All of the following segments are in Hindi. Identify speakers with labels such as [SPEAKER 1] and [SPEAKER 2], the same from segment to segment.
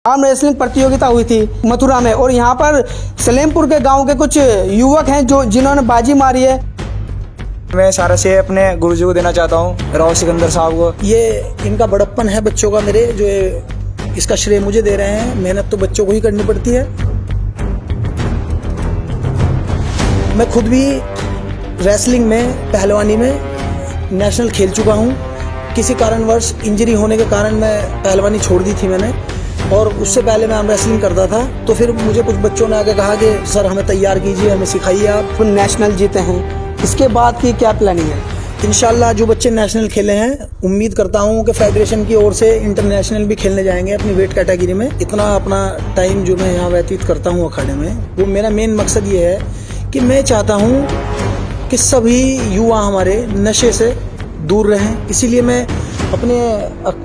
[SPEAKER 1] आर्म रेसलिंग प्रतियोगिता हुई थी मथुरा में और यहाँ पर सलेमपुर के गांव के कुछ युवक हैं जिन्होंने बाजी मारी है।
[SPEAKER 2] मैं सारा से अपने गुरुजी को देना चाहता हूँ, राव सिकंदर साहब को।
[SPEAKER 3] ये इनका बड़प्पन है बच्चों का मेरे, जो इसका श्रेय मुझे दे रहे हैं। मेहनत तो बच्चों को ही करनी पड़ती है। मैं खुद भी रेसलिंग में, पहलवानी में नेशनल खेल चुका हूँ। किसी कारणवश इंजरी होने के कारण मैं पहलवानी छोड़ दी थी मैंने, और उससे पहले मैं आर्म रेसलिंग करता था। तो फिर मुझे कुछ बच्चों ने आगे कहा कि सर हमें तैयार कीजिए, हमें सिखाइए आप।
[SPEAKER 1] नेशनल जीते हैं, इसके बाद की क्या प्लानिंग है?
[SPEAKER 3] इंशाल्लाह जो बच्चे नेशनल खेले हैं, उम्मीद करता हूँ कि फेडरेशन की ओर से इंटरनेशनल भी खेलने जाएंगे अपनी वेट कैटेगरी में। इतना अपना टाइम जो मैं यहाँ व्यतीत करता हूँ अखाड़े में, वो मेरा मेन मकसद ये है कि मैं चाहता हूँ कि सभी युवा हमारे नशे से दूर रहें। इसीलिए मैं अपने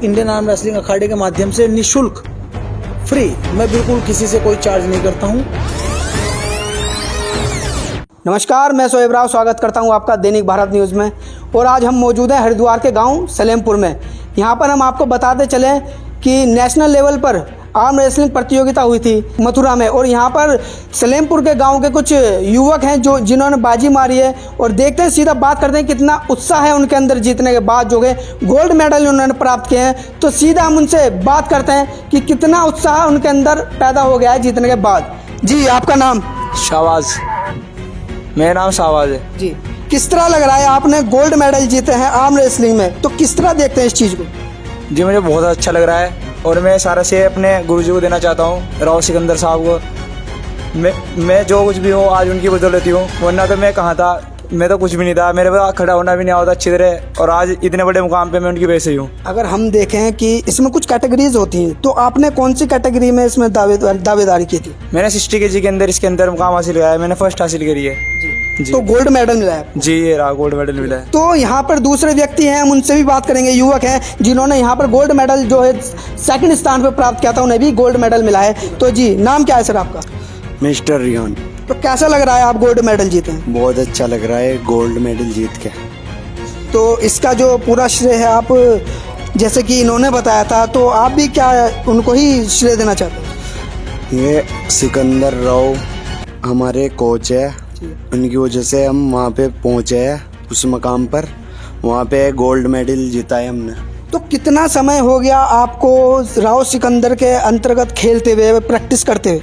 [SPEAKER 3] इंडियन आर्म रेसलिंग अखाड़े के माध्यम से निःशुल्क, फ्री, मैं बिल्कुल किसी से कोई चार्ज नहीं करता हूँ।
[SPEAKER 1] नमस्कार, मैं शोएब राव स्वागत करता हूं आपका दैनिक भारत न्यूज़ में। और आज हम मौजूद हैं हरिद्वार के गांव सलेमपुर में। यहां पर हम आपको बताते चलें कि नेशनल लेवल पर आर्म रेसलिंग प्रतियोगिता हुई थी मथुरा में और यहां पर सलेमपुर के गांव के कुछ युवक हैं जिन्होंने बाजी मारी है। और देखते हैं, सीधा बात करते हैं कितना उत्साह है उनके अंदर जीतने के बाद, जो है गोल्ड मेडल उन्होंने प्राप्त किए हैं। तो सीधा हम उनसे बात करते हैं कि कितना उत्साह उनके अंदर पैदा हो गया है जीतने के बाद। जी, आपका नाम?
[SPEAKER 2] शाहबाज। मेरा नाम शाहबाज है
[SPEAKER 1] जी। किस तरह लग रहा है, आपने गोल्ड मेडल जीते हैं आर्म रेसलिंग में, तो किस तरह देखते हैं इस चीज़ को?
[SPEAKER 2] जी, मुझे बहुत अच्छा लग रहा है और मैं सारा से अपने गुरुजी को देना चाहता हूँ, राव सिकंदर साहब को। मैं जो कुछ भी हूँ आज उनकी बदौलत ही हूँ, वरना तो मैं कहाँ था, मैं तो कुछ भी नहीं था, मेरे पास खड़ा होना भी नहीं आता अच्छी तरह, और आज इतने बड़े मुकाम पे मैं उनकी वजह से ही हूँ।
[SPEAKER 1] अगर हम देखें कि इसमें कुछ कैटेगरीज होती हैं, तो आपने कौन सी कैटेगरी में इसमें दावेदारी की थी?
[SPEAKER 2] मैंने 60 kg के अंदर इसके अंदर मुकाम हासिल किया है, मैंने फर्स्ट हासिल करी है जी।
[SPEAKER 1] तो गोल्ड मेडल मिला है?
[SPEAKER 2] जी, ये रहा गोल्ड मेडल मिला है।
[SPEAKER 1] तो यहाँ पर दूसरे व्यक्ति हैं, हम उनसे भी बात करेंगे, युवक हैं जिन्होंने यहाँ पर गोल्ड मेडल जो है सेकंड स्थान पर प्राप्त किया था, उन्हें भी गोल्ड मेडल मिला है। तो जी, नाम क्या है सर आपका?
[SPEAKER 4] मिस्टर रिहान।
[SPEAKER 1] तो कैसा लग रहा है आप गोल्ड मेडल जीते हैं?
[SPEAKER 4] बहुत अच्छा लग रहा है गोल्ड मेडल जीत के।
[SPEAKER 1] तो इसका जो पूरा श्रेय है, आप जैसे कि इन्होंने बताया था, तो आप भी क्या उनको ही श्रेय देना चाहते हैं?
[SPEAKER 4] ये सिकंदर राव हमारे कोच है, उनकी वजह से हम वहाँ पे पहुँचे हैं उस मकाम पर। वहाँ पे गोल्ड मेडल जीता है हमने।
[SPEAKER 1] तो कितना समय हो गया आपको राव सिकंदर के अंतर्गत खेलते हुए, प्रैक्टिस करते हुए?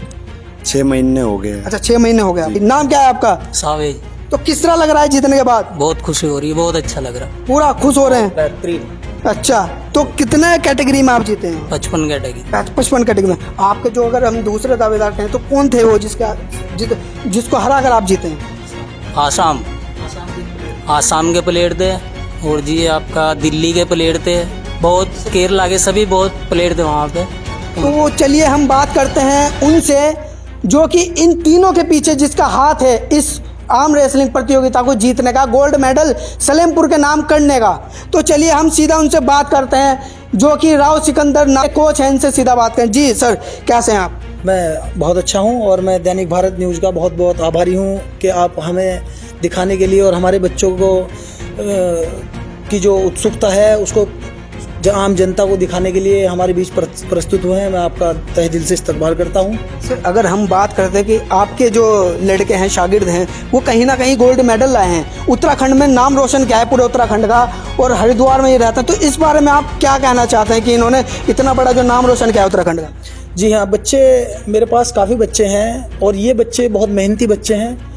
[SPEAKER 4] 6 महीने हो गए।
[SPEAKER 1] अच्छा, 6 महीने हो गया। नाम क्या है आपका?
[SPEAKER 5] सावेज।
[SPEAKER 1] तो किस तरह लग रहा है जीतने के बाद?
[SPEAKER 5] बहुत खुशी हो रही है, बहुत अच्छा लग रहा है।
[SPEAKER 1] पूरा खुश हो रहे हैं? अच्छा, तो कितने कैटेगरी में आप जीते हैं?
[SPEAKER 5] 55 कैटेगरी।
[SPEAKER 1] 55 कैटेगरी में। आपके जो, अगर हम दूसरे दावेदार कहें तो कौन थे वो जिसको हरा कर आप जीते हैं?
[SPEAKER 5] आसाम के प्लेयर थे, और जी आपका दिल्ली के प्लेयर थे, बहुत केरला के, सभी बहुत प्लेयर थे वहाँ पे।
[SPEAKER 1] तो चलिए हम बात करते हैं उनसे, जो कि इन तीनों के पीछे जिसका हाथ है इस आर्म रेसलिंग प्रतियोगिता को जीतने का, गोल्ड मेडल सलेमपुर के नाम करने का। तो चलिए हम सीधा उनसे बात करते हैं, जो कि राव सिकंदर कोच हैं, इनसे सीधा बात करें। जी सर, कैसे हैं आप?
[SPEAKER 3] मैं बहुत अच्छा हूँ और मैं दैनिक भारत न्यूज़ का बहुत बहुत आभारी हूँ कि आप हमें दिखाने के लिए और हमारे बच्चों को की जो उत्सुकता है उसको आम जनता को दिखाने के लिए हमारे बीच प्रस्तुत हुए हैं। मैं आपका तहे दिल से इस्तकबाल करता हूं।
[SPEAKER 1] सर, अगर हम बात करते हैं कि आपके जो लड़के हैं, शागिर्द हैं, वो कहीं ना कहीं गोल्ड मेडल लाए हैं, उत्तराखंड में नाम रोशन किया है पूरे उत्तराखंड का, और हरिद्वार में ही रहता है, तो इस बारे में आप क्या कहना चाहते हैं कि इन्होंने इतना बड़ा जो नाम रोशन किया है उत्तराखंड का?
[SPEAKER 3] जी हाँ, बच्चे मेरे पास काफ़ी बच्चे हैं और ये बच्चे बहुत मेहनती बच्चे हैं।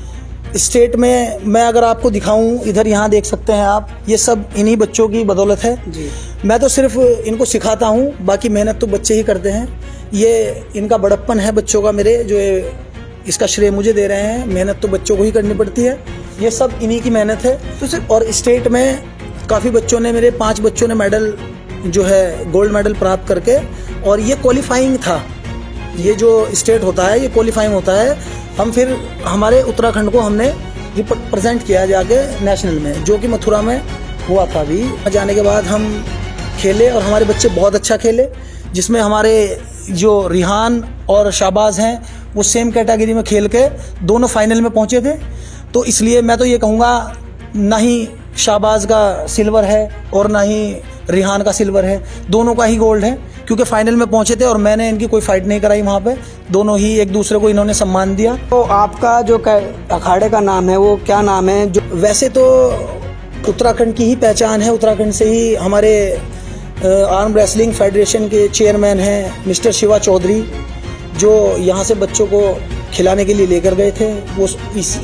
[SPEAKER 3] स्टेट में मैं अगर आपको दिखाऊं, इधर यहाँ देख सकते हैं आप, ये सब इन्हीं बच्चों की बदौलत है जी। मैं तो सिर्फ इनको सिखाता हूँ, बाकी मेहनत तो बच्चे ही करते हैं। ये इनका बड़प्पन है बच्चों का मेरे, जो इसका श्रेय मुझे दे रहे हैं। मेहनत तो बच्चों को ही करनी पड़ती है, ये सब इन्हीं की मेहनत है। तो सिर्फ, और स्टेट में काफ़ी बच्चों ने, मेरे 5 बच्चों ने मेडल जो है गोल्ड मेडल प्राप्त करके, और ये क्वालिफाइंग था। ये जो स्टेट होता है ये क्वालिफाइंग होता है। हम फिर हमारे उत्तराखंड को हमने रिप्रेजेंट किया जाके नेशनल में, जो कि मथुरा में हुआ था। अभी जाने के बाद हम खेले और हमारे बच्चे बहुत अच्छा खेले, जिसमें हमारे जो रिहान और शाहबाज हैं वो सेम कैटेगरी में खेल के दोनों फाइनल में पहुंचे थे। तो इसलिए मैं तो ये कहूँगा, ना ही शाहबाज का सिल्वर है और ना ही रिहान का सिल्वर है, दोनों का ही गोल्ड है। क्योंकि फाइनल में पहुंचे थे और मैंने इनकी कोई फाइट नहीं कराई वहाँ पे, दोनों ही एक दूसरे को इन्होंने सम्मान दिया।
[SPEAKER 1] तो आपका जो अखाड़े का नाम है वो क्या नाम है? जो
[SPEAKER 3] वैसे तो उत्तराखंड की ही पहचान है, उत्तराखंड से ही हमारे आर्म रेसलिंग फेडरेशन के चेयरमैन हैं मिस्टर शिवा चौधरी, जो यहाँ से बच्चों को खिलाने के लिए लेकर गए थे। वो इस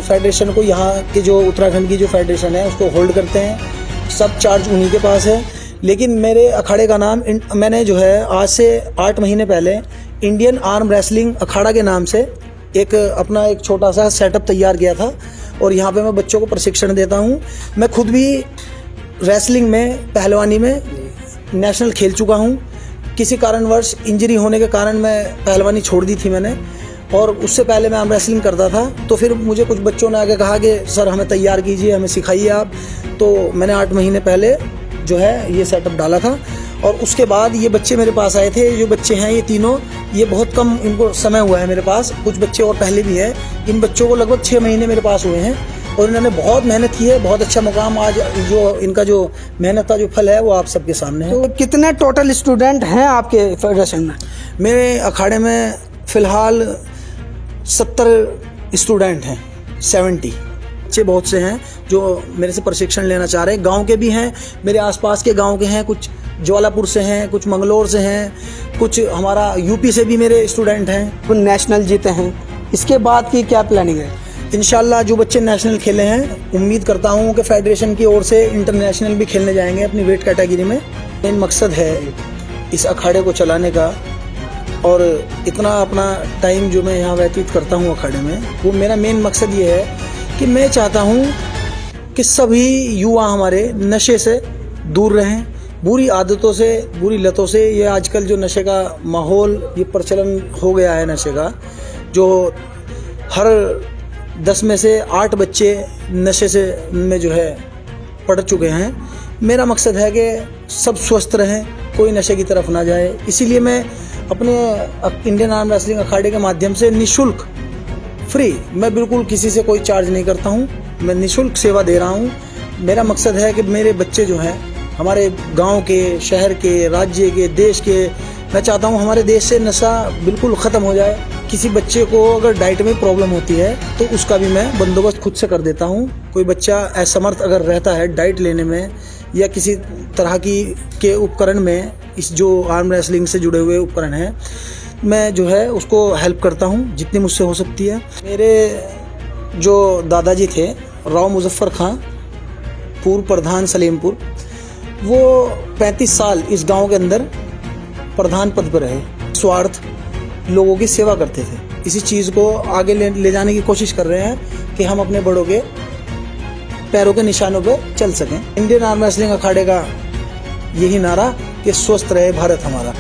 [SPEAKER 3] फेडरेशन को, यहाँ के जो उत्तराखंड की जो फेडरेशन है उसको होल्ड करते हैं, सब चार्ज उन्हीं के पास है। लेकिन मेरे अखाड़े का नाम मैंने जो है आज से 8 महीने पहले इंडियन आर्म रेसलिंग अखाड़ा के नाम से अपना एक छोटा सा सेटअप तैयार किया था और यहाँ पे मैं बच्चों को प्रशिक्षण देता हूँ। मैं खुद भी रेसलिंग में, पहलवानी में नेशनल खेल चुका हूँ। किसी कारणवश इंजरी होने के कारण मैं पहलवानी छोड़ दी थी मैंने, और उससे पहले मैं आर्म रेसलिंग करता था। तो फिर मुझे कुछ बच्चों ने आगे कहा कि सर हमें तैयार कीजिए, हमें सिखाइए आप। तो मैंने 8 महीने पहले जो है ये सेटअप डाला था और उसके बाद ये बच्चे मेरे पास आए थे। जो बच्चे हैं ये तीनों, ये बहुत कम इनको समय हुआ है मेरे पास, कुछ बच्चे और पहले भी है। इन बच्चों को लगभग 6 महीने मेरे पास हुए हैं और इन्होंने बहुत मेहनत की है, बहुत अच्छा मुकाम आज जो इनका जो मेहनत का जो फल है वो आप सबके सामने है।
[SPEAKER 1] तो कितने टोटल स्टूडेंट हैं आपके फेडरेशन में?
[SPEAKER 3] मेरे अखाड़े में फ़िलहाल 70 स्टूडेंट हैं, 70 बच्चे बहुत से हैं जो मेरे से प्रशिक्षण लेना चाह रहे हैं। गांव के भी हैं, मेरे आसपास के गांव के हैं, कुछ ज्वालापुर से हैं, कुछ मंगलौर से हैं, कुछ हमारा यूपी से भी मेरे स्टूडेंट हैं।
[SPEAKER 1] वो नेशनल जीते हैं, इसके बाद की क्या प्लानिंग है?
[SPEAKER 3] इंशाल्लाह जो बच्चे नेशनल खेले हैं, उम्मीद करता हूं कि फेडरेशन की ओर से इंटरनेशनल भी खेलने जाएंगे अपनी वेट कैटेगरी में। मेन मकसद है इस अखाड़े को चलाने का, और इतना अपना टाइम जो मैं यहाँ व्यतीत करता हूँ अखाड़े में, वो मेरा मेन मकसद ये है कि मैं चाहता हूँ कि सभी युवा हमारे नशे से दूर रहें, बुरी आदतों से, बुरी लतों से। ये आजकल जो नशे का माहौल, ये प्रचलन हो गया है नशे का, जो हर 10 में से 8 बच्चे नशे से में जो है पड़ चुके हैं। मेरा मकसद है कि सब स्वस्थ रहें, कोई नशे की तरफ ना जाए। इसीलिए मैं अपने इंडियन आर्म रेसलिंग अखाड़े के माध्यम से निःशुल्क, फ्री, मैं बिल्कुल किसी से कोई चार्ज नहीं करता हूँ, मैं निःशुल्क सेवा दे रहा हूँ। मेरा मकसद है कि मेरे बच्चे जो हैं, हमारे गांव के, शहर के, राज्य के, देश के, मैं चाहता हूँ हमारे देश से नशा बिल्कुल ख़त्म हो जाए। किसी बच्चे को अगर डाइट में प्रॉब्लम होती है तो उसका भी मैं बंदोबस्त खुद से कर देता हूँ। कोई बच्चा असमर्थ अगर रहता है डाइट लेने में या किसी तरह के उपकरण में, इस जो आर्म रेसलिंग से जुड़े हुए उपकरण हैं, मैं जो है उसको हेल्प करता हूँ जितनी मुझसे हो सकती है। मेरे जो दादाजी थे राव मुजफ्फर खां, पूर्व प्रधान सलेमपुर, वो 35 साल इस गांव के अंदर प्रधान पद पर रहे। स्वार्थ लोगों की सेवा करते थे। इसी चीज़ को आगे ले जाने की कोशिश कर रहे हैं कि हम अपने बड़ों के पैरों के निशानों पर चल सकें। इंडियन आर्म रेसलिंग अखाड़े का यही नारा कि स्वस्थ रहे भारत हमारा।